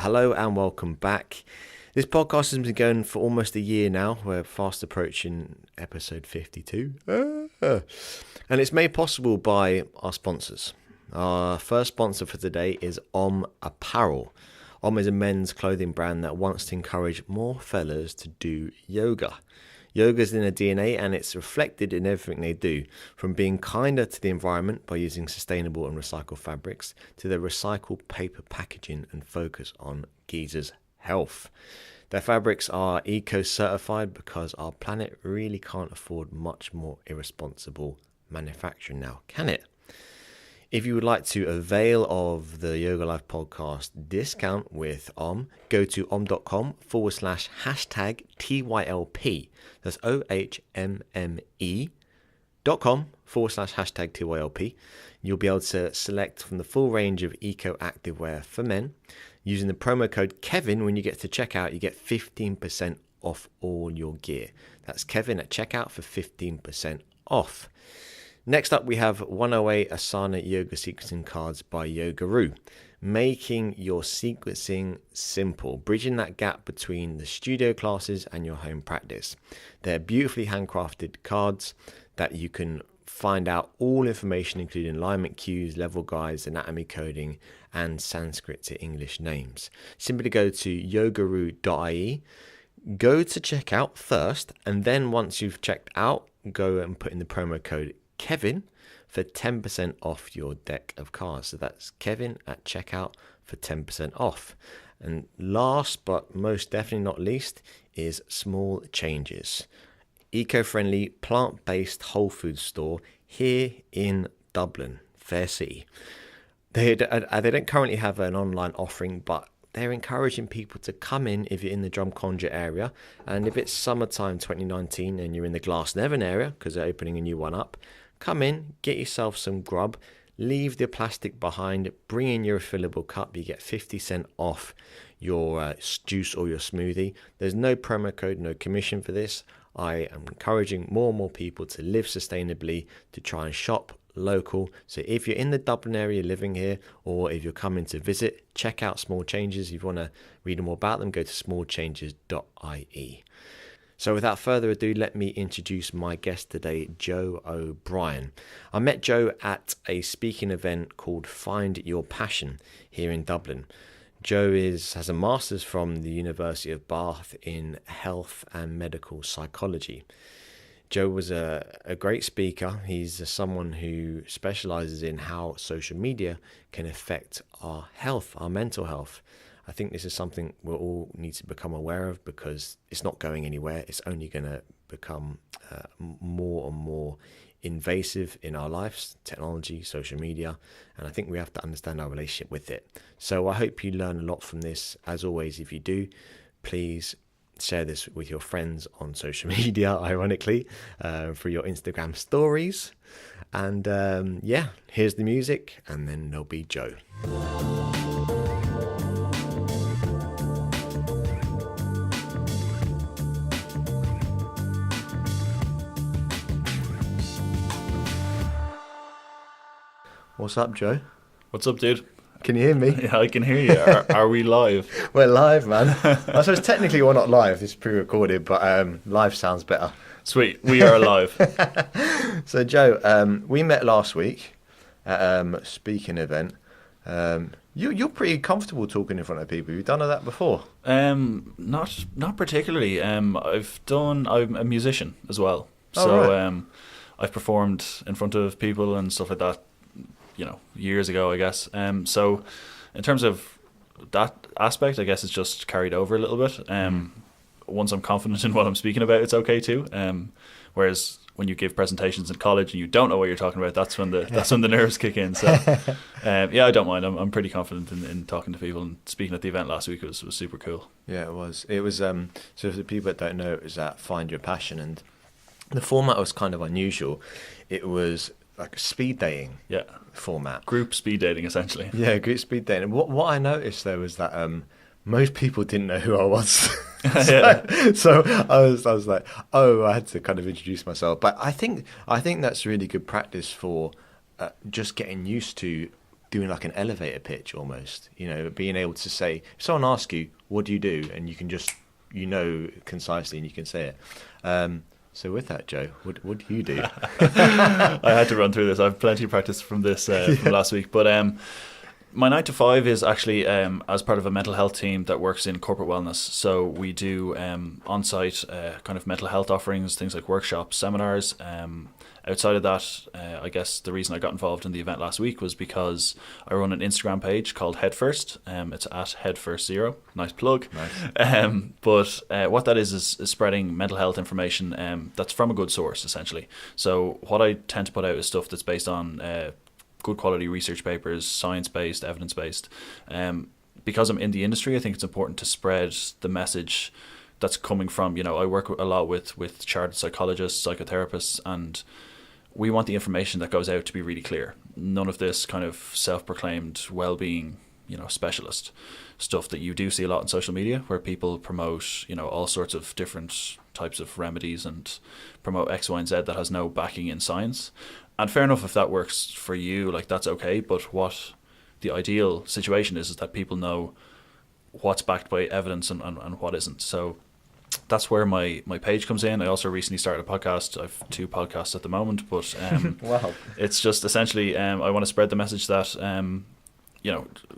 Hello and welcome back. This podcast has been going for almost a year now. We're fast approaching episode 52. And it's made possible by our sponsors. Our first sponsor for today is Apparel. is a men's clothing brand that wants to encourage more fellas to do yoga. Yoga is in their DNA and it's reflected in everything they do, from being kinder to the environment by using sustainable and recycled fabrics to their recycled paper packaging and focus on geezers' health. Their fabrics are eco-certified because our planet really can't afford much more irresponsible manufacturing now, can it? If you would like to avail of the Yoga Life podcast discount with go to om.com/hashtag TYLP. That's ohmme.com/hashtag TYLP. You'll be able to select from the full range of eco activewear for men. Using the promo code Kevin when you get to checkout, you get 15% off all your gear. That's Kevin at checkout for 15% off. Next up, we have 108 Asana Yoga Sequencing Cards by Yogaroo, making your sequencing simple, bridging that gap between the studio classes and your home practice. They're beautifully handcrafted cards that you can find out all information, including alignment cues, level guides, anatomy coding, and Sanskrit to English names. Simply go to yogaroo.ie, go to checkout first, and then once you've checked out, go and put in the promo code Kevin for 10% off your deck of cards. So that's Kevin at checkout for 10% off. And last but most definitely not least is Small Changes, eco-friendly plant-based whole food store here in Dublin, Fair City. They don't currently have an online offering, but they're encouraging people to come in if you're in the Drumcondra area, and if it's summertime 2019 and you're in the Glasnevin area because they're opening a new one up, come in, get yourself some grub, leave the plastic behind, bring in your refillable cup. You get 50% off your juice or your smoothie. There's no promo code, no commission for this. I am encouraging more and more people to live sustainably, to try and shop local. So if you're in the Dublin area living here, or if you're coming to visit, check out Small Changes. If you want to read more about them, go to smallchanges.ie. So without further ado, let me introduce my guest today, Joe O'Brien. I met Joe at a speaking event called Find Your Passion here in Dublin. Joe has a master's from the University of Bath in health and medical psychology. Joe was a great speaker. He's someone who specializes in how social media can affect our health, our mental health. I think this is something we'll all need to become aware of because it's not going anywhere. It's only going to become more and more invasive in our lives, technology, social media, and I think we have to understand our relationship with it. So I hope you learn a lot from this. As always, if you do, please share this with your friends on social media, ironically, through your Instagram stories. And here's the music, and then there'll be Joe. What's up, Joe? What's up, dude? Can you hear me? Yeah, I can hear you. Are we live? We're live, man. I suppose technically we're not live. This is pre-recorded, but live sounds better. Sweet. We are live. So, Joe, we met last week at a speaking event. You're pretty comfortable talking in front of people. You've done that before? Not particularly. I'm a musician as well. Oh, so right. I've performed in front of people and stuff like that, years ago, I guess. So in terms of that aspect, I guess it's just carried over a little bit. Once I'm confident in what I'm speaking about, it's okay too. Whereas when you give presentations in college and you don't know what you're talking about, that's when the nerves kick in. So I don't mind. I'm pretty confident in talking to people, and speaking at the event last week was super cool. Yeah, it was. So for the people that don't know, it was at Find Your Passion, and the format was kind of unusual. It was like a speed dating format. Group speed dating, essentially. Yeah, group speed dating. What I noticed though was that most people didn't know who I was. so I was like, I had to kind of introduce myself. But I think that's really good practice for just getting used to doing like an elevator pitch almost, being able to say, if someone asks you, what do you do? And you can just, concisely, and you can say it. So with that, Joe, what do you do? I had to run through this. I have plenty of practice from this from last week. But my 9 to 5 is actually as part of a mental health team that works in corporate wellness. So we do on-site kind of mental health offerings, things like workshops, seminars. Outside of that, I guess the reason I got involved in the event last week was because I run an Instagram page called Head First. It's at HeadFirst0. Nice plug. Nice. But what that is spreading mental health information that's from a good source, essentially. So what I tend to put out is stuff that's based on good quality research papers, science-based, evidence-based. Because I'm in the industry, I think it's important to spread the message that's coming from, I work a lot with chartered psychologists, psychotherapists, and we want the information that goes out to be really clear. None of this kind of self-proclaimed well-being, specialist stuff that you do see a lot on social media, where people promote, all sorts of different types of remedies and promote X, Y, and Z that has no backing in science. And fair enough if that works for you, like that's okay. But what the ideal situation is that people know what's backed by evidence and what isn't. So that's where my page comes in. I also recently started a podcast. I have 2 podcasts at the moment, but Wow. It's just essentially I want to spread the message that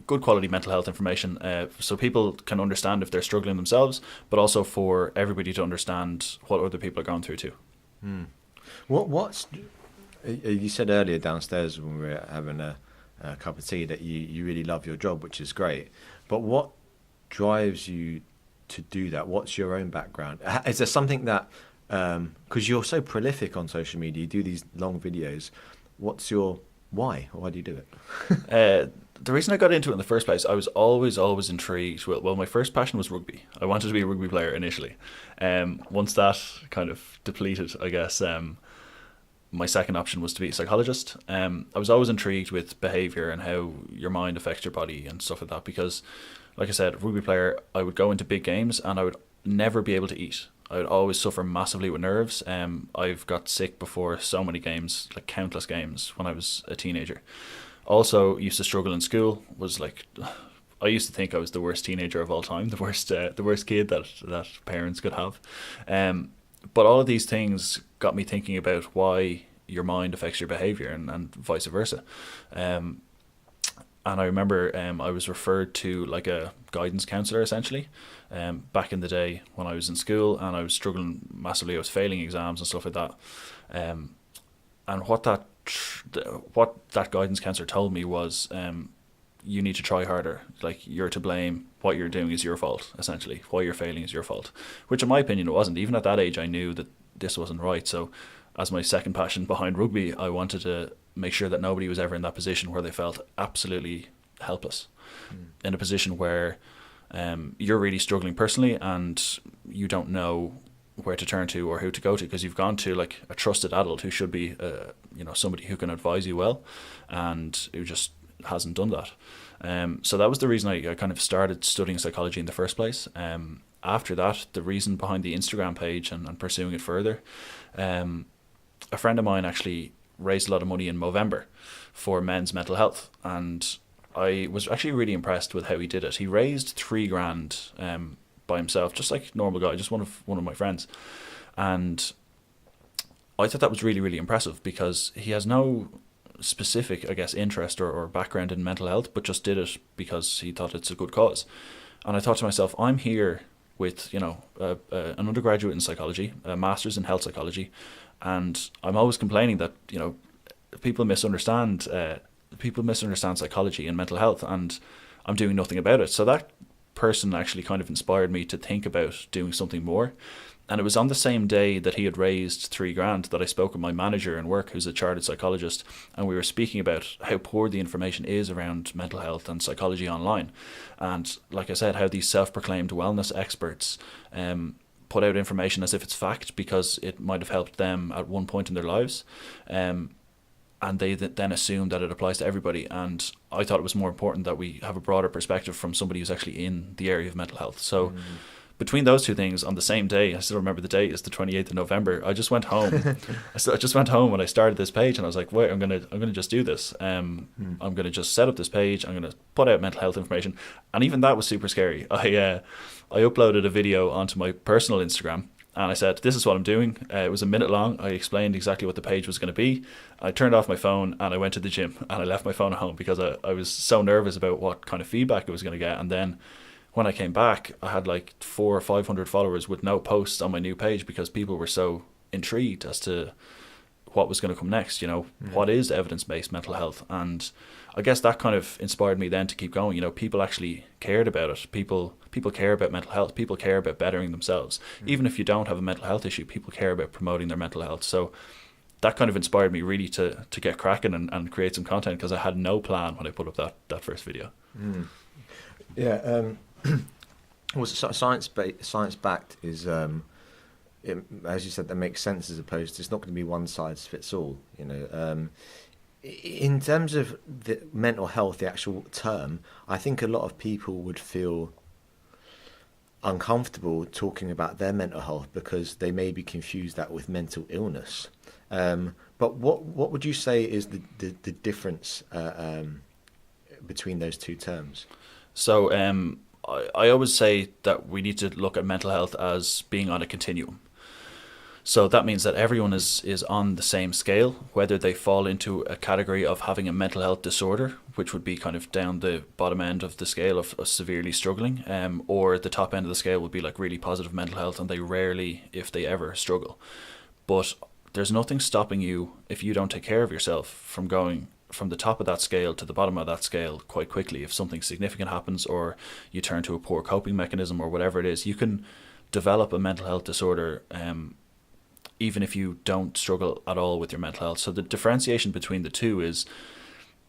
good quality mental health information so people can understand if they're struggling themselves, but also for everybody to understand what other people are going through too. What's you said earlier downstairs when we were having a cup of tea that you really love your job, which is great, but what drives you to do that? What's your own background? Is there something that because you're so prolific on social media, you do these long videos, what's your why do you do it? The reason I got into it in the first place, I was always intrigued. Well, my first passion was rugby. I wanted to be a rugby player initially. Once that kind of depleted, I guess, my second option was to be a psychologist. I was always intrigued with behaviour and how your mind affects your body and stuff like that, because like I said, rugby player, I would go into big games and I would never be able to eat. I would always suffer massively with nerves. I've got sick before so many games, like countless games when I was a teenager. Also used to struggle in school, was like, I used to think I was the worst teenager of all time, the worst kid that parents could have. But all of these things got me thinking about why your mind affects your behaviour and vice versa. And I remember I was referred to like a guidance counsellor essentially back in the day when I was in school, and I was struggling massively. I was failing exams and stuff like that. And what that guidance counsellor told me was you need to try harder. Like, you're to blame. What you're doing is your fault, essentially. Why you're failing is your fault. Which in my opinion it wasn't. Even at that age I knew that this wasn't right. So as my second passion behind rugby, I wanted to make sure that nobody was ever in that position where they felt absolutely helpless. In a position where you're really struggling personally and you don't know where to turn to or who to go to, because you've gone to like a trusted adult who should be somebody who can advise you well, and who just hasn't done that. So that was the reason I kind of started studying psychology in the first place. After that, the reason behind the Instagram page and pursuing it further, a friend of mine actually raised a lot of money in Movember for men's mental health, and I was actually really impressed with how he did it. He raised $3,000 by himself, just like a normal guy, just one of my friends, and I thought that was really, really impressive, because he has no specific, I guess, interest or background in mental health, but just did it because he thought it's a good cause. And I thought to myself, I'm here with an undergraduate in psychology, a master's in health psychology, and I'm always complaining that people misunderstand psychology and mental health, and I'm doing nothing about it. So that person actually kind of inspired me to think about doing something more. And it was on the same day that he had raised $3,000 that I spoke with my manager in work, who's a chartered psychologist, and we were speaking about how poor the information is around mental health and psychology online. And like I said, how these self-proclaimed wellness experts put out information as if it's fact because it might have helped them at one point in their lives. And they then assume that it applies to everybody. And I thought it was more important that we have a broader perspective from somebody who's actually in the area of mental health. So between those two things, on the same day, I still remember the date, it's the 28th of November, I just went home. I just went home when I started this page, and I was like, wait, I'm gonna just do this. I'm gonna just set up this page. I'm gonna put out mental health information, and even that was super scary. I uploaded a video onto my personal Instagram, and I said, this is what I'm doing. It was a minute long. I explained exactly what the page was going to be. I turned off my phone and I went to the gym, and I left my phone at home because I was so nervous about what kind of feedback I was going to get. And then when I came back, I had like 400 or 500 followers with no posts on my new page because people were so intrigued as to what was going to come next. What is evidence-based mental health? And I guess that kind of inspired me then to keep going. People actually cared about it. People care about mental health. People care about bettering themselves. Even if you don't have a mental health issue, people care about promoting their mental health. So that kind of inspired me really to get cracking and create some content, because I had no plan when I put up that first video. Yeah. Well, science-backed is, as you said, that makes sense, as opposed to, it's not going to be one size fits all. In terms of the mental health, the actual term, I think a lot of people would feel uncomfortable talking about their mental health because they may be confused that with mental illness. But what would you say is the difference between those two terms? So I always say that we need to look at mental health as being on a continuum. So that means that everyone is on the same scale, whether they fall into a category of having a mental health disorder, which would be kind of down the bottom end of the scale of severely struggling, or the top end of the scale would be like really positive mental health, and they rarely, if they ever, struggle. But there's nothing stopping you, if you don't take care of yourself, from going from the top of that scale to the bottom of that scale quite quickly. If something significant happens, or you turn to a poor coping mechanism, or whatever it is, you can develop a mental health disorder even if you don't struggle at all with your mental health. So the differentiation between the two is,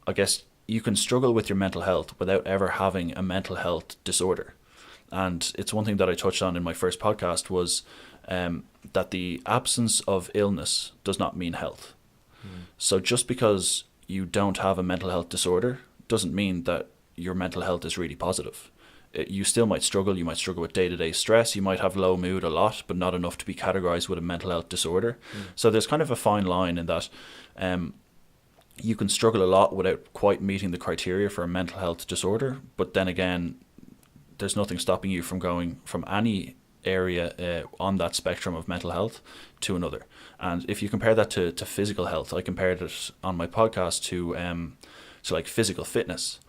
I guess, you can struggle with your mental health without ever having a mental health disorder. And it's one thing that I touched on in my first podcast was that the absence of illness does not mean health. So just because you don't have a mental health disorder doesn't mean that your mental health is really positive. You still might struggle. You might struggle with day-to-day stress. You might have low mood a lot, but not enough to be categorized with a mental health disorder. So there's kind of a fine line in that you can struggle a lot without quite meeting the criteria for a mental health disorder. But then again, there's nothing stopping you from going from any area on that spectrum of mental health to another. And if you compare that to physical health, I compared it on my podcast to like physical fitness.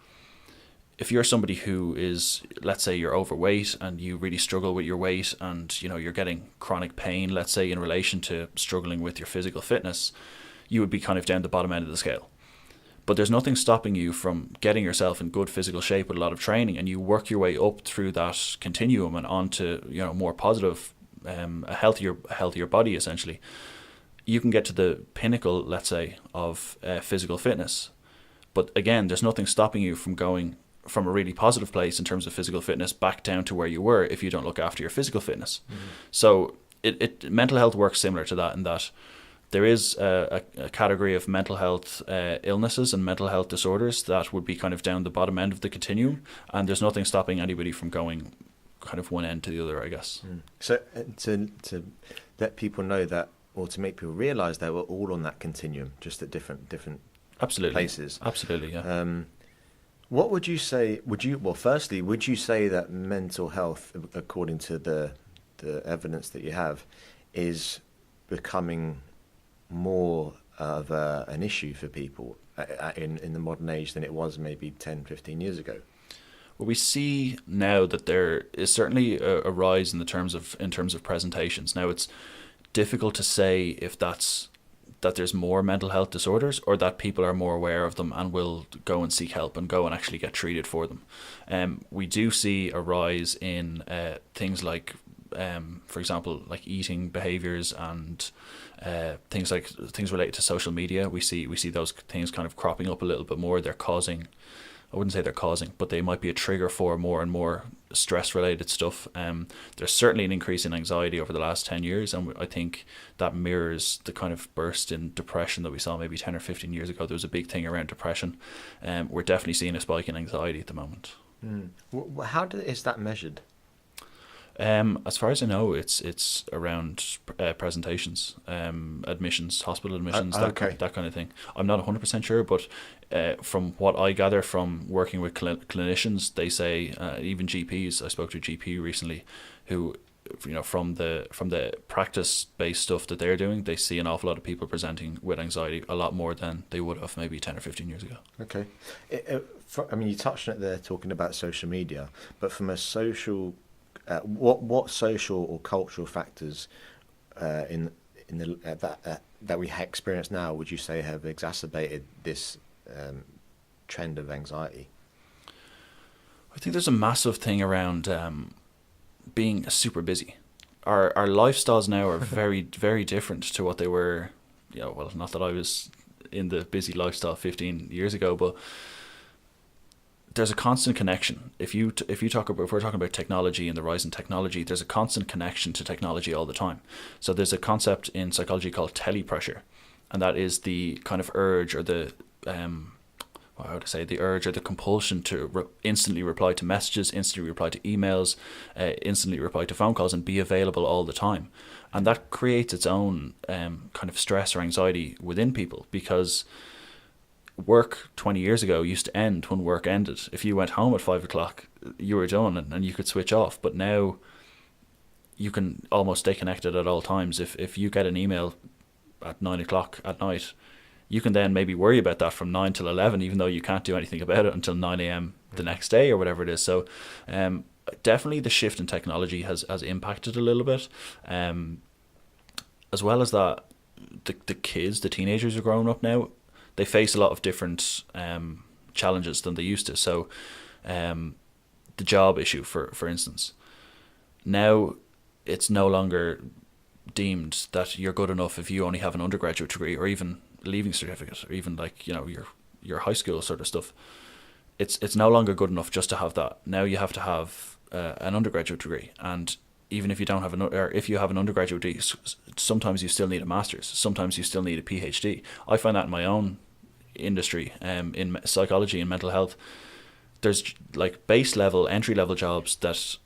If you're somebody who is, let's say you're overweight and you really struggle with your weight, and you're getting chronic pain, let's say in relation to struggling with your physical fitness, you would be kind of down the bottom end of the scale. But there's nothing stopping you from getting yourself in good physical shape with a lot of training, and you work your way up through that continuum and onto more positive, a healthier body essentially. You can get to the pinnacle, let's say, of physical fitness. But again, there's nothing stopping you from going from a really positive place in terms of physical fitness back down to where you were if you don't look after your physical fitness. So mental health works similar to that, in that there is a category of mental health illnesses and mental health disorders that would be kind of down the bottom end of the continuum, and there's nothing stopping anybody from going kind of one end to the other, I guess. So to let people know that, or to make people realize that we're all on that continuum, just at different Absolutely. places. Absolutely, yeah. What would you say? Firstly, would you say that mental health, according to the evidence that you have, is becoming more of an issue for people in the modern age than it was maybe 10, 15 years ago? Well, we see now that there is certainly a rise in terms of presentations. Now, it's difficult to say if that there's more mental health disorders, or that people are more aware of them and will go and seek help and go and actually get treated for them. We do see a rise in things like, for example, like eating behaviors and things related to social media. We see those things kind of cropping up a little bit more. I wouldn't say they're causing, but they might be a trigger for more and more stress-related stuff. There's certainly an increase in anxiety over the last 10 years, and I think that mirrors the kind of burst in depression that we saw maybe 10 or 15 years ago. There was a big thing around depression. We're definitely seeing a spike in anxiety at the moment. How is that measured? As far as I know, it's around presentations, admissions, hospital admissions, Okay. that kind of thing. I'm not 100% sure, but from what I gather from working with clinicians, they say even GPs. I spoke to a GP recently, who, from the practice based stuff that they're doing, they see an awful lot of people presenting with anxiety, a lot more than they would have maybe 10 or 15 years ago. Okay. I mean, you touched on it there, talking about social media, but from a social, what social or cultural factors in the that we experience now would you say have exacerbated this trend of anxiety? I think there's a massive thing around being super busy. Our lifestyles now are very, very different to what they were. Well, not that I was in the busy lifestyle 15 years ago, but there's a constant connection. If we're talking about technology and the rise in technology, there's a constant connection to technology all the time. So there's a concept in psychology called telepressure, and that is the kind of urge or the the urge or the compulsion to instantly reply to messages, instantly reply to emails, instantly reply to phone calls, and be available all the time. And that creates its own kind of stress or anxiety within people, because work 20 years ago used to end when work ended. If you went home at 5 o'clock, you were done and you could switch off. But now you can almost stay connected at all times. If you get an email at 9 o'clock at night, you can then maybe worry about that from 9 till 11, even though you can't do anything about it until 9 a.m. the next day or whatever it is. So definitely the shift in technology has impacted a little bit. As well as that, the kids, the teenagers who are growing up now, they face a lot of different challenges than they used to. So the job issue, for instance, now it's no longer deemed that you're good enough if you only have an undergraduate degree or even leaving certificate, or even like your high school sort of stuff. It's no longer good enough just to have that. Now you have to have an undergraduate degree, and even if you don't have if you have an undergraduate degree, sometimes you still need a master's, sometimes you still need a PhD. I find that in my own industry, in psychology and mental health, there's like base level, entry level jobs that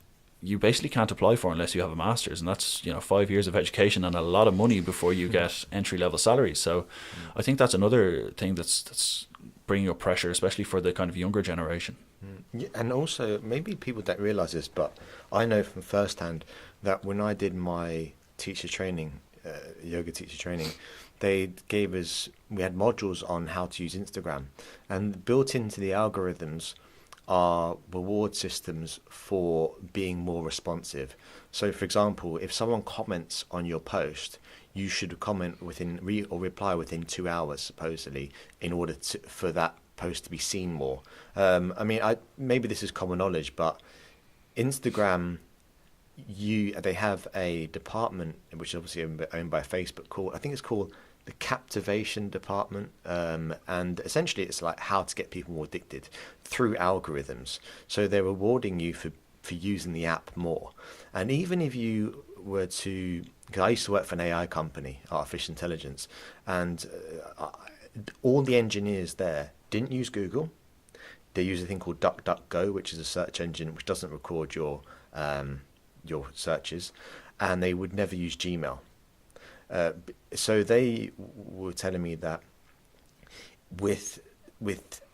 you basically can't apply for unless you have a master's, and that's 5 years of education and a lot of money before you get entry level salaries. So I think that's another thing that's bringing up pressure, especially for the kind of younger generation. Yeah, and also maybe people don't realize this, but I know from firsthand that when I did my teacher training, yoga teacher training, we had modules on how to use Instagram, and built into the algorithms are reward systems for being more responsive. So for example, if someone comments on your post, you should comment or reply within 2 hours supposedly, in order for that post to be seen more. Maybe this is common knowledge, but Instagram, they have a department which is obviously owned by Facebook called, I think it's called the captivation department, and essentially it's like how to get people more addicted through algorithms. So they're rewarding you for using the app more. And even if you were to, because I used to work for an AI company, artificial intelligence, and all the engineers there didn't use Google. They use a thing called DuckDuckGo, which is a search engine which doesn't record your searches, and they would never use Gmail. So they were telling me that with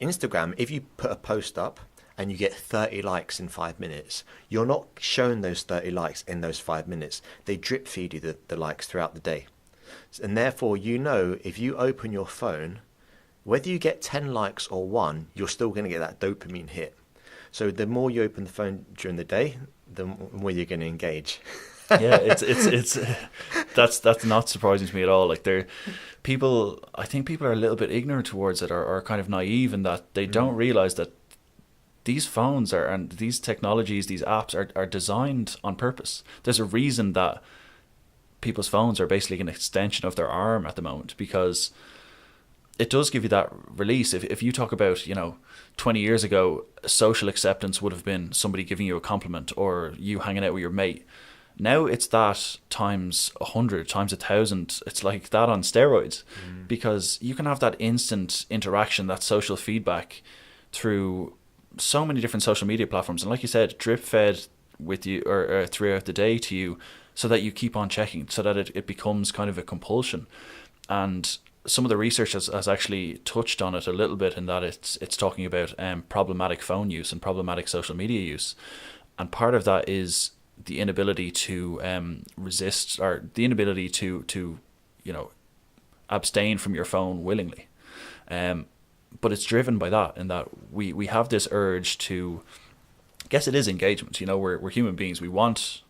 Instagram, if you put a post up and you get 30 likes in 5 minutes, you're not shown those 30 likes in those 5 minutes. They drip feed you the likes throughout the day. And therefore, if you open your phone, whether you get 10 likes or 1, you're still going to get that dopamine hit. So the more you open the phone during the day, the more you're going to engage. Yeah, it's that's not surprising to me at all. Like I think people are a little bit ignorant towards it, or kind of naive in that they don't realize that these phones and these technologies, these apps are designed on purpose. There's a reason that people's phones are basically an extension of their arm at the moment, because it does give you that release. If you talk about, 20 years ago, social acceptance would have been somebody giving you a compliment or you hanging out with your mate. Now it's that times 100, times 1,000. It's like that on steroids, because you can have that instant interaction, that social feedback through so many different social media platforms. And like you said, drip fed with you or throughout the day to you, so that you keep on checking, so that it becomes kind of a compulsion. And some of the research has actually touched on it a little bit, in that it's talking about problematic phone use and problematic social media use. And part of that is the inability to resist, or the inability to abstain from your phone willingly. But it's driven by that, in that we have this urge to, I guess it is engagement. We're human beings. We want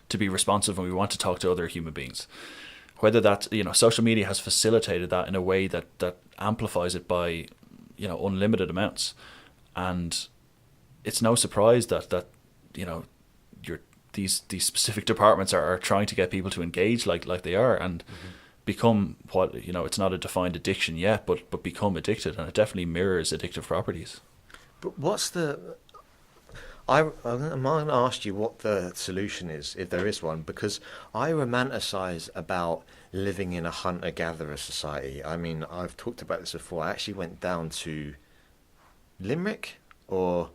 to be responsive, and we want to talk to other human beings. Whether that, social media has facilitated that in a way that amplifies it by, unlimited amounts. And it's no surprise that these specific departments are trying to get people to engage like they are, and become what, it's not a defined addiction yet, but become addicted, and it definitely mirrors addictive properties. But I'm going to ask you what the solution is, if there is one, because I romanticize about living in a hunter-gatherer society. I mean, I've talked about this before. I actually went down to Limerick, or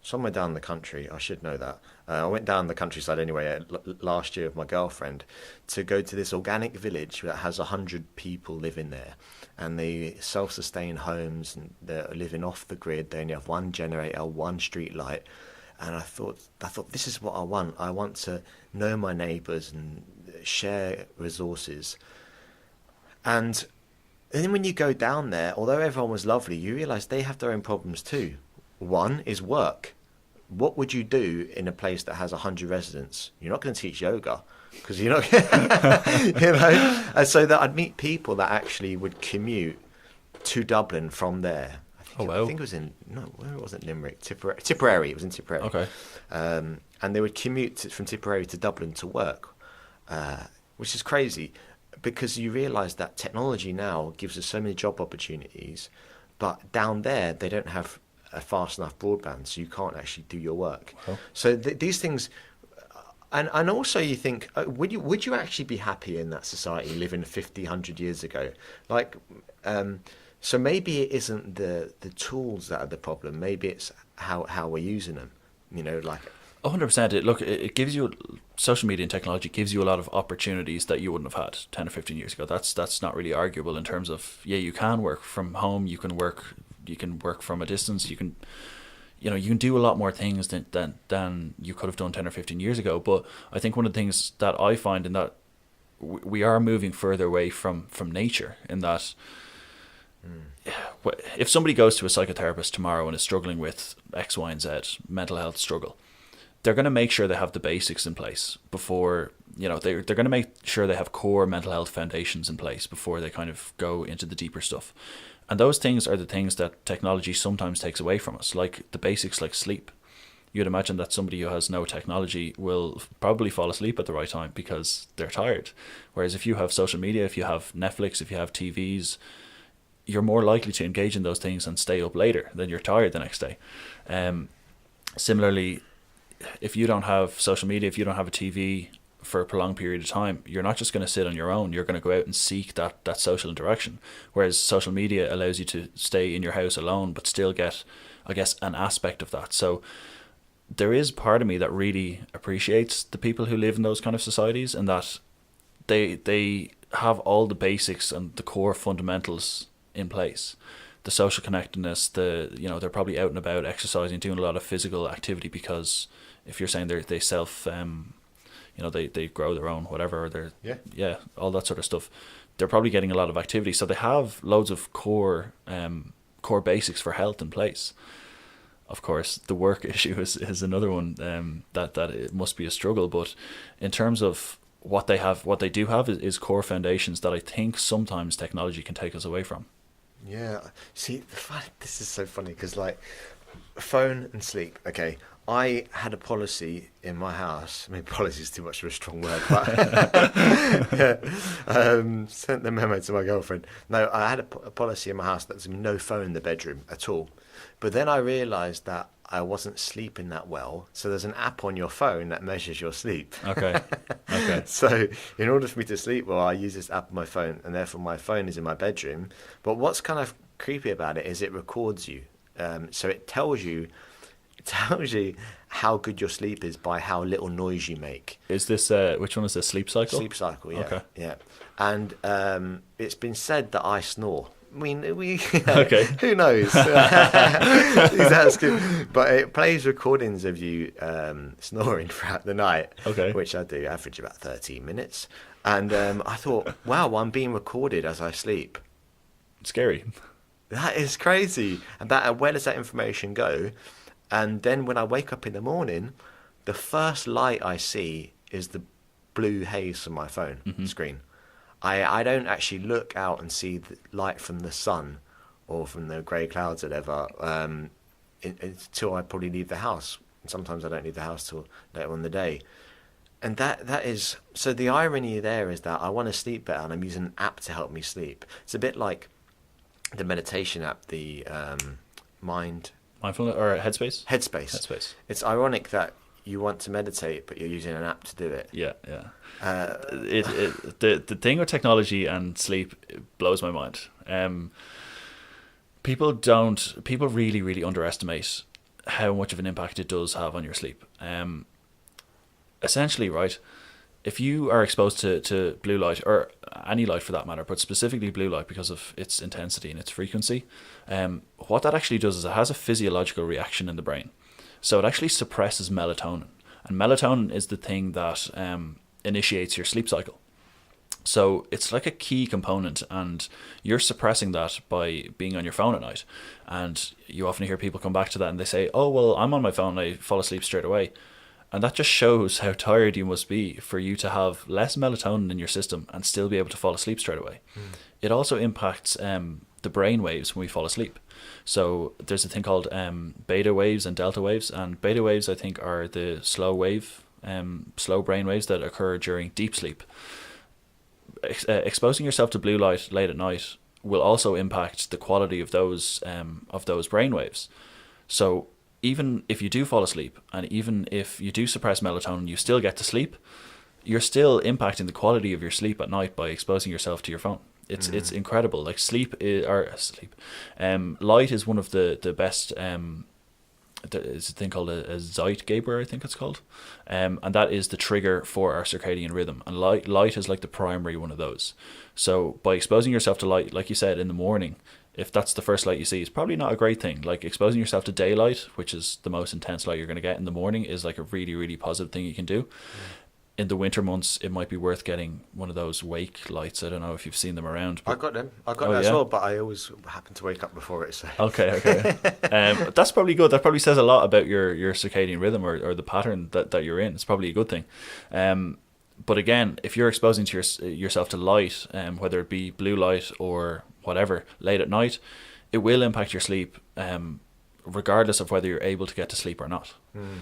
somewhere down the country. I should know that. I went down the countryside anyway last year with my girlfriend to go to this organic village that has 100 people living there, and they self-sustain homes, and they're living off the grid. They only have one generator, one street light. And I thought this is what I want. I want to know my neighbours and share resources. And then when you go down there, although everyone was lovely, you realise they have their own problems too. One is work. What would you do in a place that has 100 residents? You're not going to teach yoga, because you're not, And so that I'd meet people that actually would commute to Dublin from there. I think it was it wasn't Limerick, Tipperary. It was in Tipperary. Okay. And they would commute from Tipperary to Dublin to work, which is crazy, because you realise that technology now gives us so many job opportunities, but down there they don't have a fast enough broadband, so you can't actually do your work. So these things, and also you think, would you actually be happy in that society living 50, 100 years ago? So maybe it isn't the tools that are the problem. Maybe it's how we're using them. 100%. Look, it gives you, social media and technology gives you a lot of opportunities that you wouldn't have had 10 or 15 years ago. That's not really arguable, in terms of, you can work from home, you can work from a distance, you can do a lot more things than you could have done 10 or 15 years ago. But I think one of the things that I find in that we are moving further away from nature, in that if somebody goes to a psychotherapist tomorrow and is struggling with X, Y, and Z mental health struggle, they're going to make sure they have the basics in place before, they're going to make sure they have core mental health foundations in place before they kind of go into the deeper stuff. And those things are the things that technology sometimes takes away from us, like the basics, like sleep. You'd imagine that somebody who has no technology will probably fall asleep at the right time because they're tired. Whereas if you have social media, if you have Netflix, if you have TVs, you're more likely to engage in those things and stay up later than you're tired the next day. Similarly, if you don't have social media, if you don't have a TV for a prolonged period of time, you're not just going to sit on your own. You're going to go out and seek that social interaction. Whereas social media allows you to stay in your house alone, but still get, I guess, an aspect of that. So there is part of me that really appreciates the people who live in those kind of societies, and that they have all the basics and the core fundamentals in place. The social connectedness, they're probably out and about exercising, doing a lot of physical activity, because if you're saying they self they grow their own whatever, or they're all that sort of stuff, they're probably getting a lot of activity, so they have loads of core basics for health in place. Of course, the work issue is another one that it must be a struggle, but in terms of what they do have is core foundations that I think sometimes technology can take us away from. Yeah, see, this is so funny, because phone and sleep. Okay, I had a policy in my house. I mean, policy is too much of a strong word, but sent the memo to my girlfriend. No, I had a policy in my house that there's no phone in the bedroom at all. But then I realised that I wasn't sleeping that well. So there's an app on your phone that measures your sleep. Okay. So in order for me to sleep well, I use this app on my phone, and therefore my phone is in my bedroom. But what's kind of creepy about it is it records you. So it tells you tells you how good your sleep is by how little noise you make. Is this which one is this? Sleep cycle? Sleep cycle, yeah. Okay. Yeah. And it's been said that I snore. I mean, Okay. who knows? He's asking. But it plays recordings of you snoring throughout the night, Okay. which I do, average about 13 minutes. And I thought, wow, I'm being recorded as I sleep. Scary. That is crazy. And where does that information go? And then when I wake up in the morning, the first light I see is the blue haze from my phone screen. I don't actually look out and see the light from the sun or from the grey clouds or whatever until I probably leave the house. Sometimes I don't leave the house till later on in the day. And that is... So the irony there is that I want to sleep better and I'm using an app to help me sleep. It's a bit like the meditation app, the Mindfulness or Headspace? Headspace. It's ironic that you want to meditate, but you're using an app to do it. Yeah. The thing with technology and sleep, it blows my mind. People really, really underestimate how much of an impact it does have on your sleep. Essentially, right, if you are exposed to blue light, or any light for that matter, but specifically blue light because of its intensity and its frequency, what that actually does is it has a physiological reaction in the brain. So it actually suppresses melatonin. And melatonin is the thing that initiates your sleep cycle. So it's like a key component, and you're suppressing that by being on your phone at night. And you often hear people come back to that and they say, oh, well, I'm on my phone and I fall asleep straight away. And that just shows how tired you must be for you to have less melatonin in your system and still be able to fall asleep straight away. It also impacts the brain waves when we fall asleep. So there's a thing called beta waves and delta waves. And beta waves, I think, are the slow brain waves that occur during deep sleep. Exposing yourself to blue light late at night will also impact the quality of those brain waves. So even if you do fall asleep, and even if you do suppress melatonin, you still get to sleep, you're still impacting the quality of your sleep at night by exposing yourself to your phone. It's incredible. Like light is one of the best. There's a thing called a Zeitgeber, I think it's called, and that is the trigger for our circadian rhythm. And light is like the primary one of those. So by exposing yourself to light, like you said, in the morning, if that's the first light you see, it's probably not a great thing. Like exposing yourself to daylight, which is the most intense light you're going to get in the morning, is like a really, really positive thing you can do. In the winter months, it might be worth getting one of those wake lights. I don't know if you've seen them around. I got them. I got that as well, but I always happen to wake up before it. So. Okay. That's probably good. That probably says a lot about your circadian rhythm or the pattern that you're in. It's probably a good thing. But again, if you're exposing to yourself to light, whether it be blue light or whatever, late at night, it will impact your sleep, regardless of whether you're able to get to sleep or not.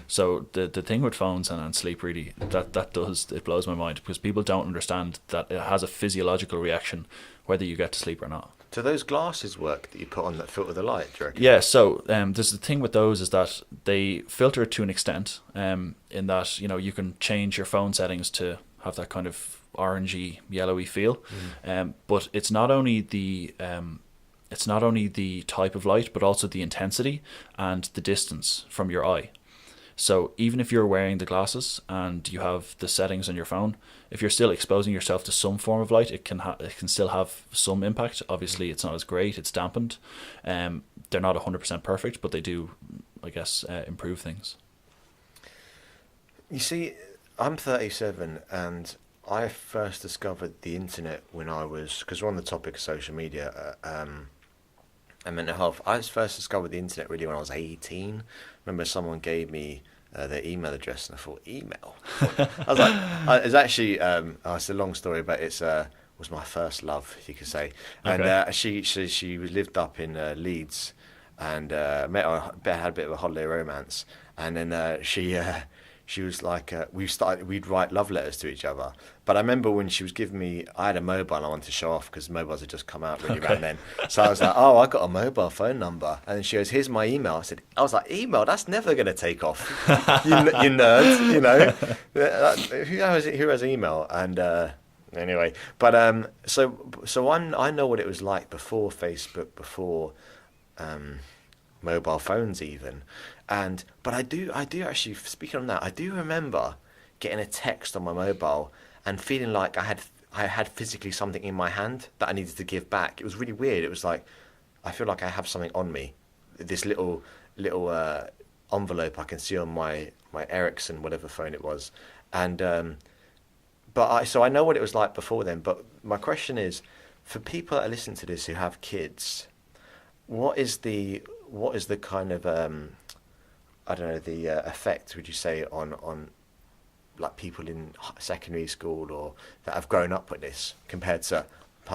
So the thing with phones and sleep, really, it blows my mind, because people don't understand that it has a physiological reaction whether you get to sleep or not. Do those glasses work that you put on that filter the light, do you reckon? Yeah, so there's the thing with those is that they filter it to an extent, in that, you can change your phone settings to have that kind of orangey, yellowy feel. But it's not only the type of light, but also the intensity and the distance from your eye. So even if you're wearing the glasses and you have the settings on your phone, if you're still exposing yourself to some form of light, it can still have some impact. Obviously, it's not as great; it's dampened. They're not 100% perfect, but they do, I guess, improve things. You see, I'm 37, and I first discovered the internet when I was, because we're on the topic of social media and mental health. I first discovered the internet really when I was 18. Remember, someone gave me their email address, and I thought, email? I was like, it's actually, it's a long story, but it's was my first love, if you could say. And Okay. she lived up in Leeds, and had a bit of a holiday romance, and then she was like, we'd write love letters to each other. But I remember when she was giving me, I had a mobile I wanted to show off because mobiles had just come out really around then. So I was like, oh, I got a mobile phone number. And then she goes, here's my email. I was like, email? That's never going to take off. you nerds, Who has email? And anyway, but so I know what it was like before Facebook, before mobile phones even. But I do actually, speaking on that, I do remember getting a text on my mobile and feeling like I had physically something in my hand that I needed to give back. It was really weird. It was like I feel like I have something on me. This little envelope I can see on my Ericsson, whatever phone it was, and so I know what it was like before then. But my question is, for people that listen to this who have kids, what is the kind of I don't know, the effect, would you say, on like people in secondary school or that have grown up with this compared to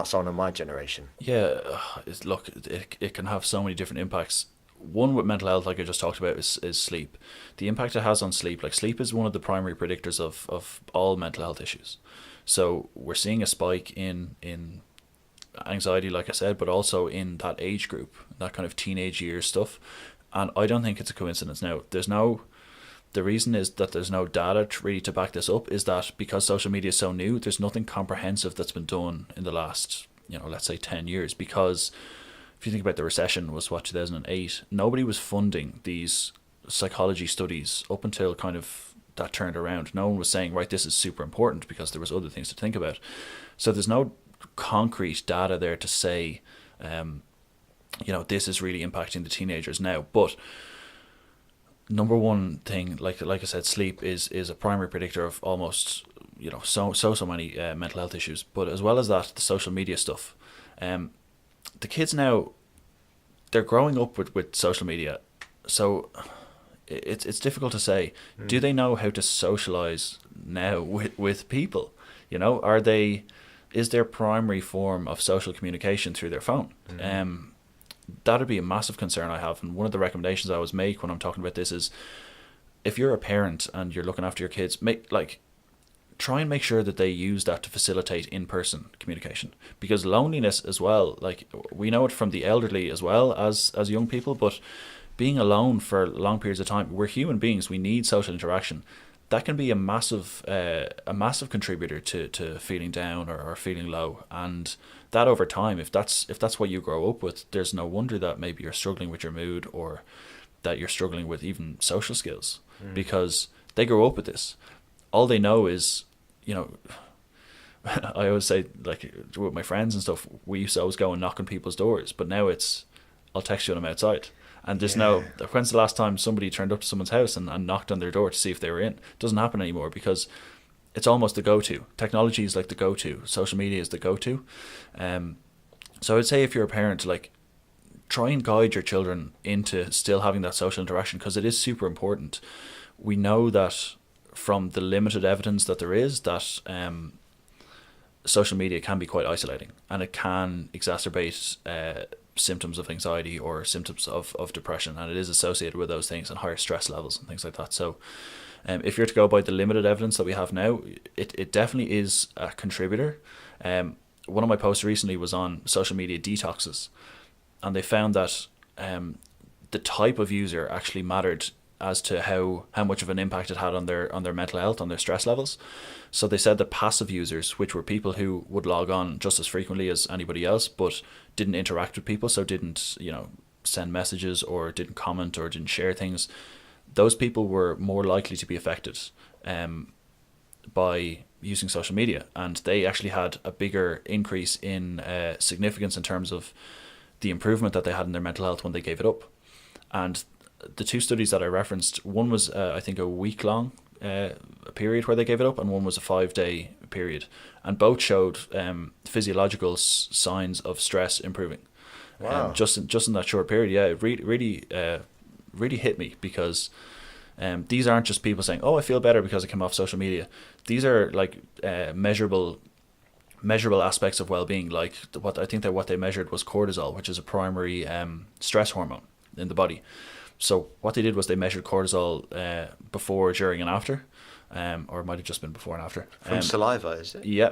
someone of my generation? Yeah, look, it can have so many different impacts. One with mental health, like I just talked about, is sleep. The impact it has on sleep, like sleep is one of the primary predictors of all mental health issues. So we're seeing a spike in anxiety, like I said, but also in that age group, that kind of teenage years stuff. And I don't think it's a coincidence. Now, the reason is that there's no data really to back this up, is that because social media is so new, there's nothing comprehensive that's been done in the last, let's say 10 years. Because if you think about the recession, was what, 2008, nobody was funding these psychology studies up until kind of that turned around. No one was saying, right, this is super important, because there was other things to think about. So there's no concrete data there to say, this is really impacting the teenagers now. But number one thing, like I said, sleep is a primary predictor of almost so many mental health issues. But as well as that, the social media stuff. The kids now, they're growing up with social media, so it's difficult to say. Do they know how to socialize now with people? Is their primary form of social communication through their phone? That'd be a massive concern I have. And one of the recommendations I always make when I'm talking about this is, if you're a parent and you're looking after your kids, try and make sure that they use that to facilitate in-person communication. Because loneliness as well, like we know it from the elderly as well as young people, but being alone for long periods of time, we're human beings, we need social interaction. That can be a massive contributor to feeling down or feeling low. And that over time, if that's what you grow up with, there's no wonder that maybe you're struggling with your mood, or that you're struggling with even social skills, because they grow up with this. All they know is, I always say, like with my friends and stuff, we used to always go and knock on people's doors, but now it's, I'll text you when I'm outside. And there's no, when's the last time somebody turned up to someone's house and knocked on their door to see if they were in? It doesn't happen anymore, because it's almost the go-to. Technology is like the go-to. Social media is the go-to. So I'd say if you're a parent, try and guide your children into still having that social interaction, because it is super important. We know that from the limited evidence that there is, that social media can be quite isolating, and it can exacerbate symptoms of anxiety or symptoms of depression, and it is associated with those things and higher stress levels and things like that. So if you're to go by the limited evidence that we have now, it definitely is a contributor. One of my posts recently was on social media detoxes, and they found that the type of user actually mattered as to how much of an impact it had on their mental health, on their stress levels. So they said that passive users, which were people who would log on just as frequently as anybody else, but didn't interact with people, so didn't send messages or didn't comment or didn't share things, those people were more likely to be affected by using social media, and they actually had a bigger increase in significance in terms of the improvement that they had in their mental health when they gave it up. And the two studies that I referenced, one was I think a week-long period where they gave it up, and one was a 5-day period, and both showed physiological signs of stress improving. Wow! Just in that short period, yeah, it really hit me, because these aren't just people saying, "Oh, I feel better because I came off social media." These are measurable aspects of well-being. Like what they measured was cortisol, which is a primary stress hormone in the body. So what they did was they measured cortisol before, during, and after, or it might have just been before and after. From saliva, is it? Yeah.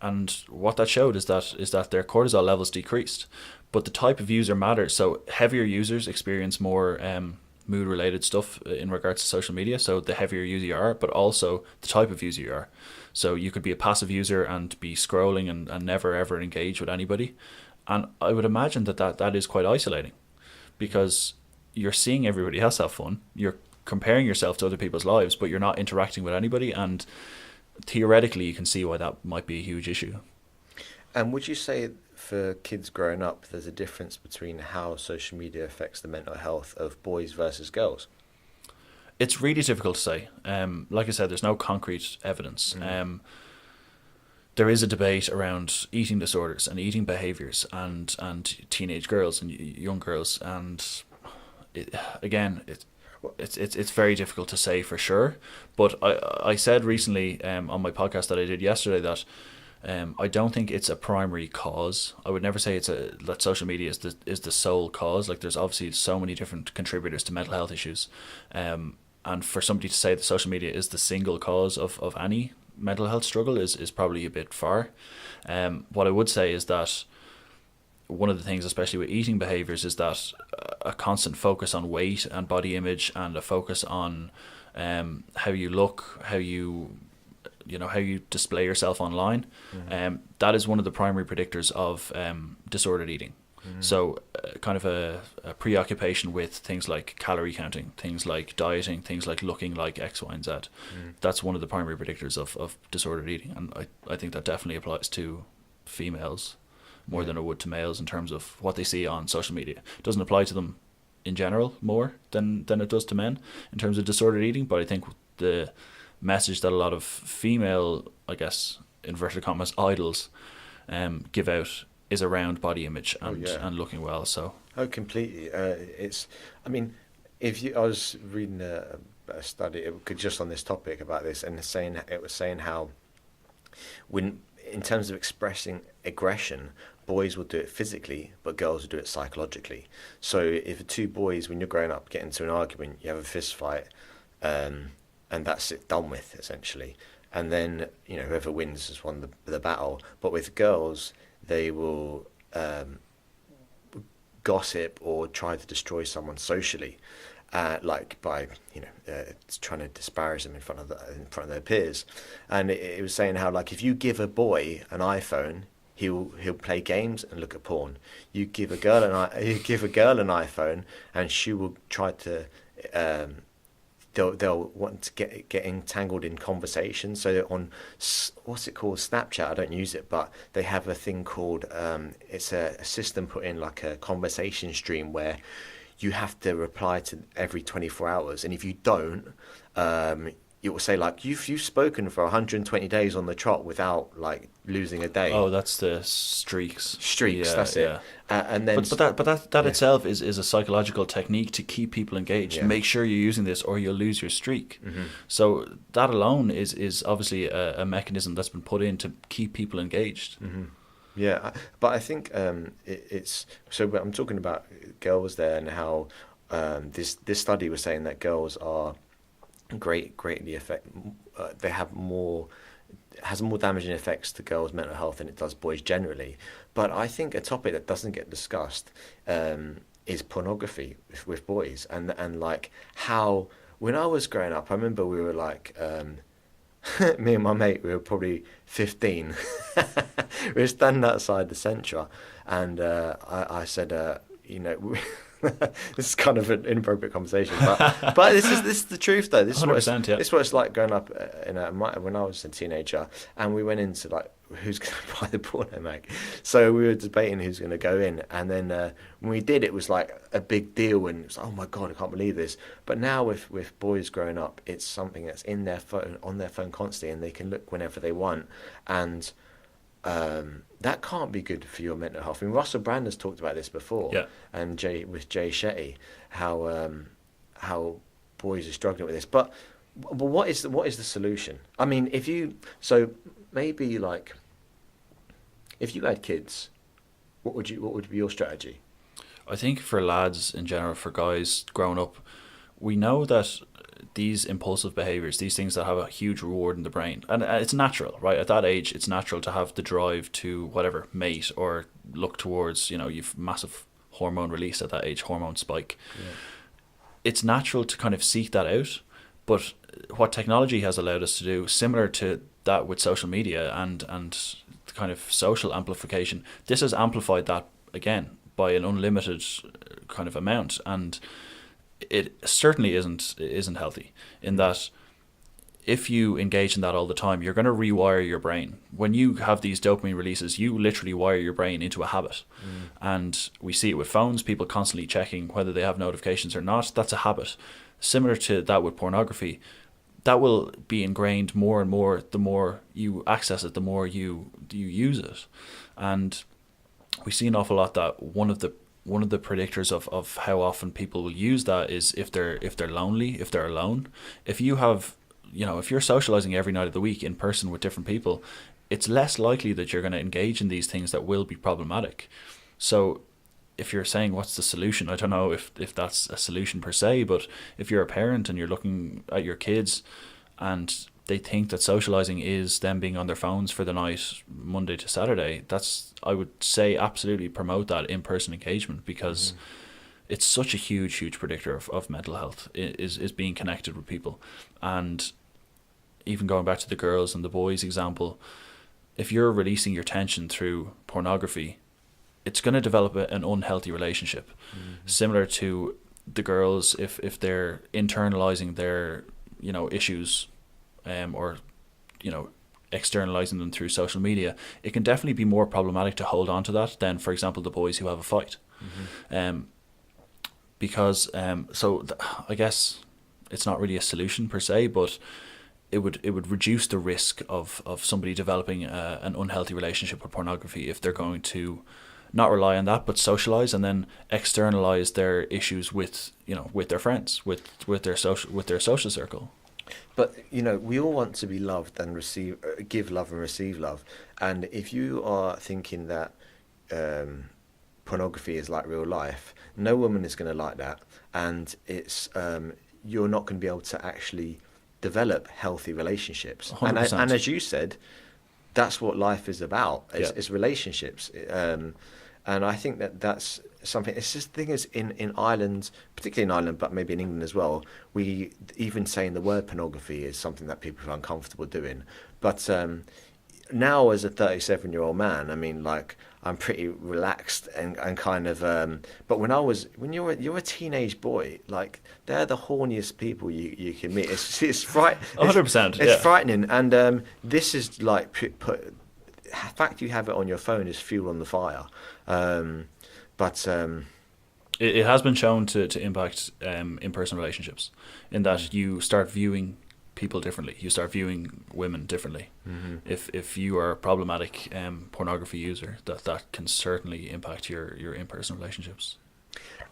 And what that showed is that their cortisol levels decreased, but the type of user matters. So heavier users experience more mood-related stuff in regards to social media. So the heavier user you are, but also the type of user you are. So you could be a passive user and be scrolling and never ever engage with anybody. And I would imagine that is quite isolating, because you're seeing everybody else have fun. You're comparing yourself to other people's lives, but you're not interacting with anybody. And theoretically, you can see why that might be a huge issue. And would you say for kids growing up, there's a difference between how social media affects the mental health of boys versus girls? It's really difficult to say. Like I said, there's no concrete evidence. There is a debate around eating disorders and eating behaviours and teenage girls and young girls, and it's very difficult to say for sure. But I said recently on my podcast that I did yesterday that I don't think it's a primary cause. I would never say that social media is the sole cause. Like, there's obviously so many different contributors to mental health issues, and for somebody to say that social media is the single cause of any mental health struggle is probably a bit far. What I would say is that one of the things, especially with eating behaviours, is that a constant focus on weight and body image, and a focus on how you look, how you display yourself online. That is one of the primary predictors of disordered eating. So kind of a preoccupation with things like calorie counting, things like dieting, things like looking like X, Y, and Z. That's one of the primary predictors of disordered eating. And I think that definitely applies to females more than it would to males in terms of what they see on social media. It doesn't apply to them in general more than it does to men in terms of disordered eating, but I think the message that a lot of female, I guess, inverted commas, idols give out is around body image and looking well. So completely. I was reading a study just on this topic about this, and it was saying how when, in terms of expressing aggression, boys will do it physically, but girls will do it psychologically. So if two boys, when you're growing up, get into an argument, you have a fist fight, and that's it, done with, essentially. And then, whoever wins has won the battle. But with girls, they will gossip or try to destroy someone socially, like by trying to disparage them in front of their peers. And it was saying how, like, if you give a boy an iPhone, he'll play games and look at porn. You give a girl an iPhone, and she will try to they'll want to get entangled in conversation. So on what's it called, Snapchat, I don't use it, but they have a thing called it's a system put in, like a conversation stream, where you have to reply to every 24 hours, and if you don't, it will say, like, you've spoken for 120 days on the trot without, like, losing a day. Oh, that's the streaks. Yeah, that's it. And then, but that itself is a psychological technique to keep people engaged. Yeah. Make sure you're using this, or you'll lose your streak. So that alone is obviously a mechanism that's been put in to keep people engaged. Yeah, but I think it's so. I'm talking about girls there, and how this study was saying that girls are greatly they have has more damaging effects to girls' mental health than it does boys generally. But I think a topic that doesn't get discussed is pornography with boys, and like how, when I was growing up, I remember we were like me and my mate, we were probably 15. We were standing outside the Centra, and I said, this is kind of an inappropriate conversation, but this is the truth, though. This is 100%, this is what it's like growing up when I was a teenager, and we went into, like, who's going to buy the porno mag. So we were debating who's going to go in, and then when we did, it was like a big deal, and it was like, oh my god, I can't believe this. But now with boys growing up, it's something that's on their phone constantly, and they can look whenever they want, and that can't be good for your mental health. I mean, Russell Brand has talked about this before, and Jay Shetty, how boys are struggling with this. But what is the solution? I mean, if you had kids, what would be your strategy? I think for lads in general, for guys growing up, we know that these impulsive behaviours, these things that have a huge reward in the brain, and it's natural, right? At that age, it's natural to have the drive to whatever, mate, or look towards, you've massive hormone release at that age, hormone spike. Yeah. It's natural to kind of seek that out, but what technology has allowed us to do, similar to that with social media and kind of social amplification, this has amplified that again by an unlimited kind of amount. And it certainly isn't healthy, in that if you engage in that all the time, you're going to rewire your brain. When you have these dopamine releases, you literally wire your brain into a habit. And we see it with phones, people constantly checking whether they have notifications or not. That's a habit. Similar to that with pornography, that will be ingrained more and more. The more you access it, the more you use it. And we see an awful lot that one of the predictors of how often people will use that is if they're lonely, if they're alone. If you have, if you're socializing every night of the week in person with different people, it's less likely that you're going to engage in these things that will be problematic. So if you're saying what's the solution, I don't know if that's a solution per se, but if you're a parent and you're looking at your kids and they think that socializing is them being on their phones for the night, Monday to Saturday, I would say absolutely promote that in-person engagement, because it's such a huge predictor of mental health, is being connected with people. And even going back to the girls and the boys example, if you're releasing your tension through pornography, it's going to develop an unhealthy relationship. Similar to the girls, if they're internalizing their issues, or externalizing them through social media, it can definitely be more problematic to hold on to that than, for example, the boys who have a fight. Because I guess it's not really a solution per se, but it would reduce the risk of somebody developing an unhealthy relationship with pornography if they're going to not rely on that, but socialize and then externalize their issues with their friends, with their social circle. But we all want to be loved and give love and receive love. And if you are thinking that pornography is like real life, no woman is going to like that, and it's you're not going to be able to actually develop healthy relationships. 100%. And as you said, that's what life is about. It's relationships. And I think that's something. It's just the thing is in Ireland, particularly in Ireland, but maybe in England as well, we even saying the word pornography is something that people feel uncomfortable doing. But now, as a 37-year-old man, I mean, like, I'm pretty relaxed and kind of. But when you're a teenage boy, like, they're the horniest people you can meet. It's frightening. 100%. It's frightening, and this is like put. The fact you have it on your phone is fuel on the fire. But it has been shown to impact in-person relationships, in that you start viewing people differently. You start viewing women differently. If you are a problematic pornography user, that can certainly impact your in-person relationships.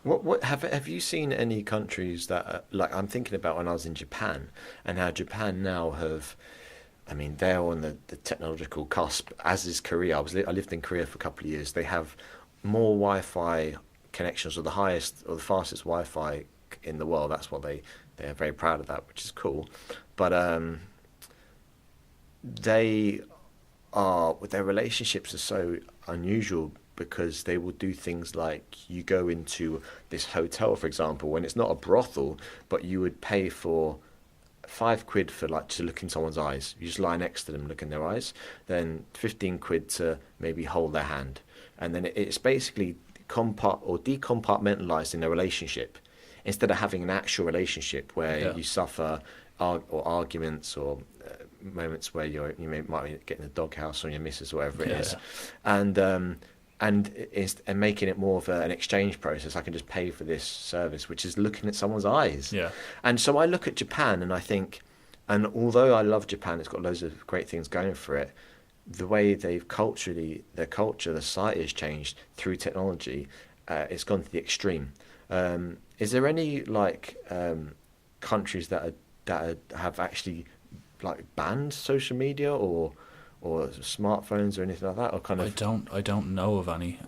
What have you seen any countries that like I'm thinking about when I was in Japan, and how Japan now have. I mean, they're on the technological cusp, as is Korea. I lived in Korea for a couple of years. They have more Wi-Fi connections, or the highest or the fastest Wi-Fi in the world. That's what they're very proud of that, which is cool. But their relationships are so unusual, because they will do things like, you go into this hotel, for example, when it's not a brothel, but you would pay for £5 for like to look in someone's eyes. You just lie next to them, look in their eyes. Then £15 to maybe hold their hand, and then it's basically decompartmentalized in a relationship, instead of having an actual relationship where you suffer or arguments or moments where you might be getting a doghouse on your missus or whatever it is, and making it more of an exchange process. I can just pay for this service, which is looking at someone's eyes. Yeah. And so I look at Japan and I think, and although I love Japan, it's got loads of great things going for it, the way their culture, the society has changed through technology, it's gone to the extreme. Is there any countries that have actually like banned social media or smartphones or anything like that, or kind of? I don't know of any.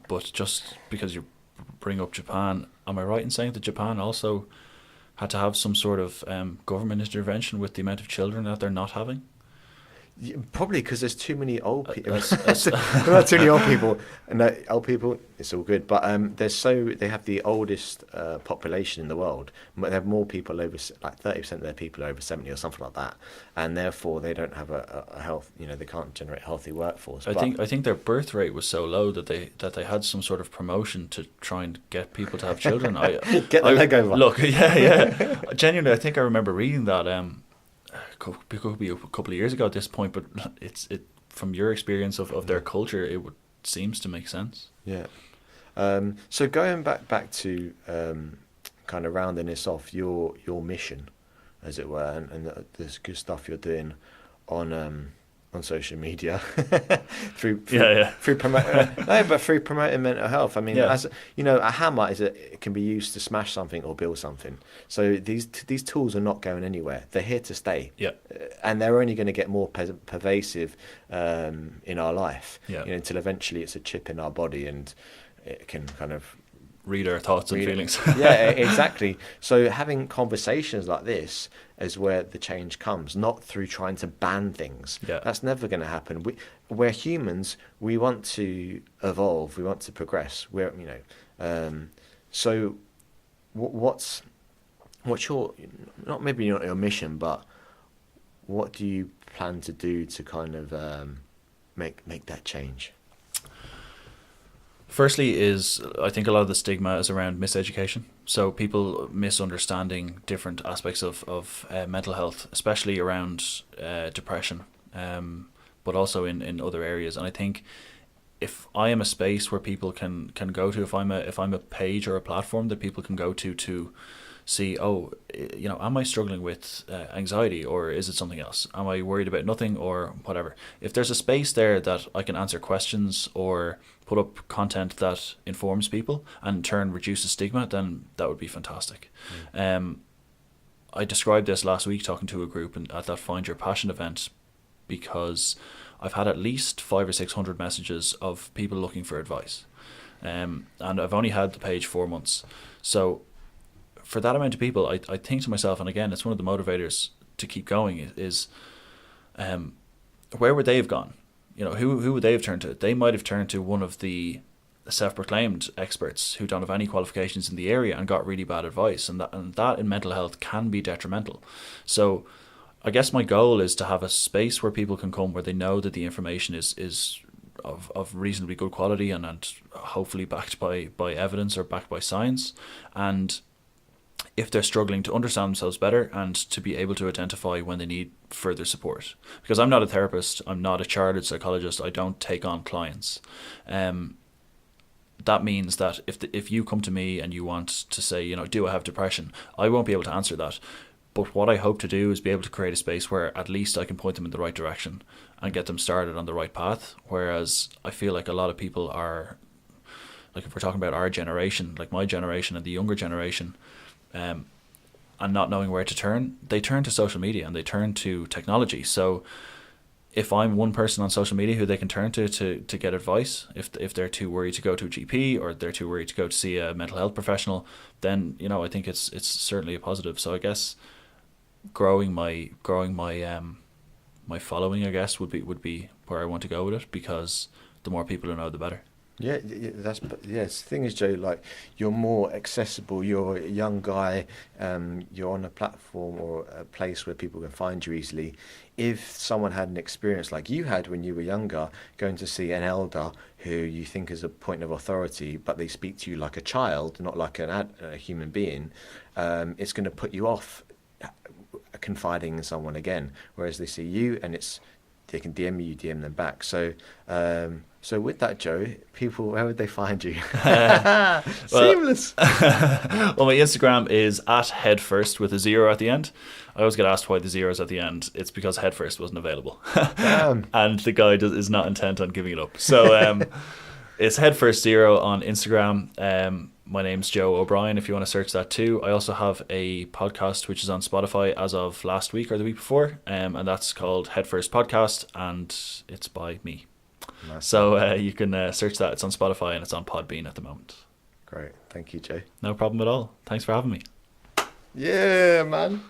But just because you bring up Japan, am I right in saying that Japan also had to have some sort of government intervention with the amount of children that they're not having? Probably because there's too many old people. as- Not too many old people. No, old people, it's all good. But they have the oldest population in the world. They have more people over, like 30% of their people are over 70 or something like that, and therefore they don't have a health. They can't generate a healthy workforce. I think their birth rate was so low that they had some sort of promotion to try and get people to have children. Get the leg over. Look, yeah. Genuinely, I think I remember reading that. Could be a couple of years ago at this point, but it from your experience of their culture, seems to make sense. Yeah. So going back to kind of rounding this off, your mission, as it were, and the good stuff you're doing on social media through promoting mental health. I mean, as a hammer it can be used to smash something or build something. So these tools are not going anywhere. They're here to stay. Yeah. And they're only going to get more pervasive in our life. Yeah. Until eventually it's a chip in our body and it can kind of read our thoughts and feelings. Yeah, exactly. So having conversations like this is where the change comes, not through trying to ban things. Yeah. That's never going to happen. We're humans. We want to evolve. We want to progress. So what's your, not maybe not your mission, but what do you plan to do to kind of make that change? Firstly is, I think a lot of the stigma is around miseducation. So people misunderstanding different aspects of mental health, especially around depression, but also in other areas. And I think if I am a space where people can go to, if I'm a page or a platform that people can go to see, am I struggling with anxiety, or is it something else? Am I worried about nothing, or whatever? If there's a space there that I can answer questions or put up content that informs people and in turn reduces stigma, then that would be fantastic. I described this last week talking to a group at that Find Your Passion event, because I've had at least 500 or 600 messages of people looking for advice, and I've only had the page 4 months. So for that amount of people, I think to myself, and again, it's one of the motivators to keep going, is where would they have gone? Who would they have turned to? They might have turned to one of the self-proclaimed experts who don't have any qualifications in the area and got really bad advice, and that in mental health can be detrimental. So I guess my goal is to have a space where people can come, where they know that the information is of reasonably good quality and hopefully backed by evidence or backed by science, and if they're struggling, to understand themselves better and to be able to identify when they need further support. Because I'm not a therapist, I'm not a chartered psychologist, I don't take on clients. That means that if you come to me and you want to say, do I have depression, I won't be able to answer that. But what I hope to do is be able to create a space where at least I can point them in the right direction and get them started on the right path. Whereas I feel like a lot of people are, like if we're talking about our generation, like my generation and the younger generation, and not knowing where to turn, they turn to social media and they turn to technology. So if I'm one person on social media who they can turn to get advice, if they're too worried to go to a GP or they're too worried to go to see a mental health professional, then I think it's certainly a positive. So I guess growing my my following, I guess, would be where I want to go with it, because the more people who know, the better. Yeah, the thing is, Joe, like, you're more accessible, you're a young guy, you're on a platform or a place where people can find you easily. If someone had an experience like you had when you were younger, going to see an elder who you think is a point of authority, but they speak to you like a child, not like a human being, it's going to put you off confiding in someone again. Whereas they see you and they can DM you DM them back. So with that, Joe, people, where would they find you? Seamless. Well, my Instagram is @headfirst with a 0 at the end. I always get asked why the 0's at the end. It's because headfirst wasn't available. And the guy is not intent on giving it up. So it's headfirst0 on Instagram. My name's Joe O'Brien, if you want to search that too. I also have a podcast which is on Spotify as of last week or the week before, and that's called Head First Podcast, and it's by me. Nice. So you can search that. It's on Spotify and it's on Podbean at the moment. Great. Thank you, Joe. No problem at all. Thanks for having me. Yeah, man.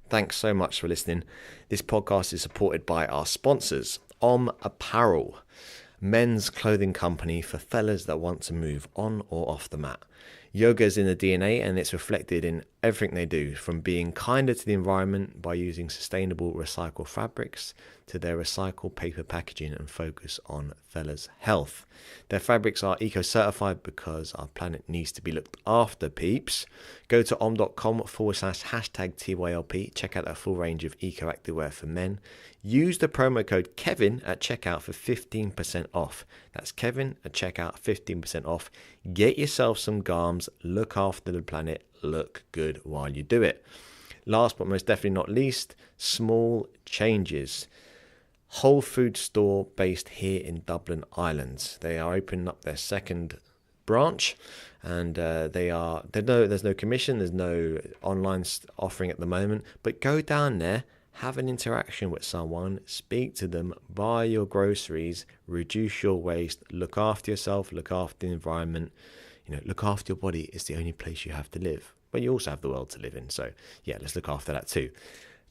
Thanks so much for listening. This podcast is supported by our sponsors, Apparel, men's clothing company for fellas that want to move on or off the mat. Yoga is in the DNA and it's reflected in everything they do, from being kinder to the environment by using sustainable recycled fabrics to their recycled paper packaging and focus on fellas' health. Their fabrics are eco-certified because our planet needs to be looked after, peeps. Go to om.com/#TYLP. Check out their full range of eco activewear for men. Use the promo code Kevin at checkout for 15% off. That's Kevin at checkout, 15% off. Get yourself some garms, look after the planet, look good while you do it. Last but most definitely not least, small changes. Whole food store based here in Dublin, Ireland. They are opening up their second branch, and there's no commission, there's no online offering at the moment, but go down there, have an interaction with someone, speak to them, buy your groceries, reduce your waste, look after yourself, look after the environment. Look after your body. It's the only place you have to live, but you also have the world to live in. So yeah, let's look after that too.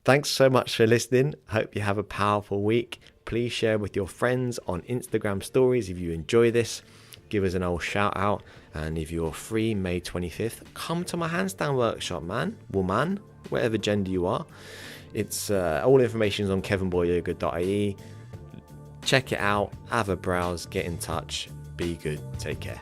Thanks so much for listening. Hope you have a powerful week. Please share with your friends on Instagram stories if you enjoy this. Give us an old shout out. And if you're free May 25th, come to my handstand workshop, man, woman, whatever gender you are. It's all information is on kevinboyleyoga.ie. Check it out, have a browse, get in touch, be good, take care.